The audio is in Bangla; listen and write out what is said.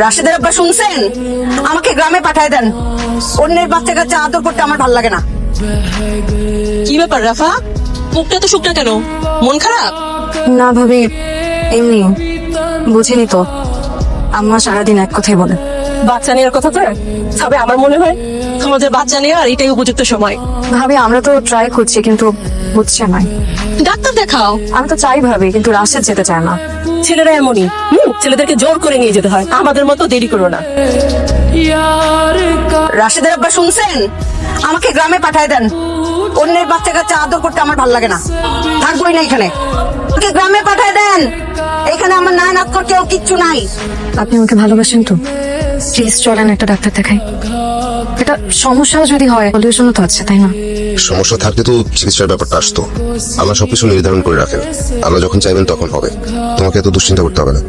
রাশেদের আব্বা শুনছেন? আমাকে গ্রামে পাঠায় দেন। অন্যের বাচ্চা কাচ্চা আদর করতে আমার ভালো লাগে না। কি ব্যাপার রাফা, মুখটা তো শুকনা কেন? মন খারাপ? না ভাবি, এমনি। বুঝিনি তো, আম্মা সারাদিন এক কথাই বলে। বাচ্চা নেওয়ার কথা তো, তবে আমার মনে হয় তোমাদের বাচ্চা নেওয়ার এটাই উপযুক্ত সময়। ভাবি আমরা তো ট্রাই করছি কিন্তু হচ্ছে না। ডাক্তার দেখাও। আমি তো চাই ভাবি, কিন্তু রাশেদ যেতে চায় না। ছেলেরা এমনই, ছেলেদেরকে জোর করে নিয়ে যেতে হয়। আমাদের মতো দেরি করো না। রাশেদের আব্বা শুনছেন? আমাকে গ্রামে পাঠায় দেন। অন্যের বাচ্চা কাচ্চা আদর করতে আমার ভালো লাগে না। থাকবোই না এখানে। আমাকে গ্রামে পাঠায় দেন। এখানে আমার না নাক কেউ কিচ্ছু নাই। আপনি আমাকে ভালোবাসেন তো? প্লিজ চলেন একটা ডাক্তার দেখাই। এটা সমস্যা যদি হয়, সলিউশনও তো আছে, তাই না? সমস্যা থাকলে তো চিকিৎসার ব্যাপারটা আসতো। আমরা সবকিছু নির্ধারণ করে রাখেন, আমরা যখন চাইবেন তখন হবে। তোমাকে এত দুশ্চিন্তা করতে হবে না।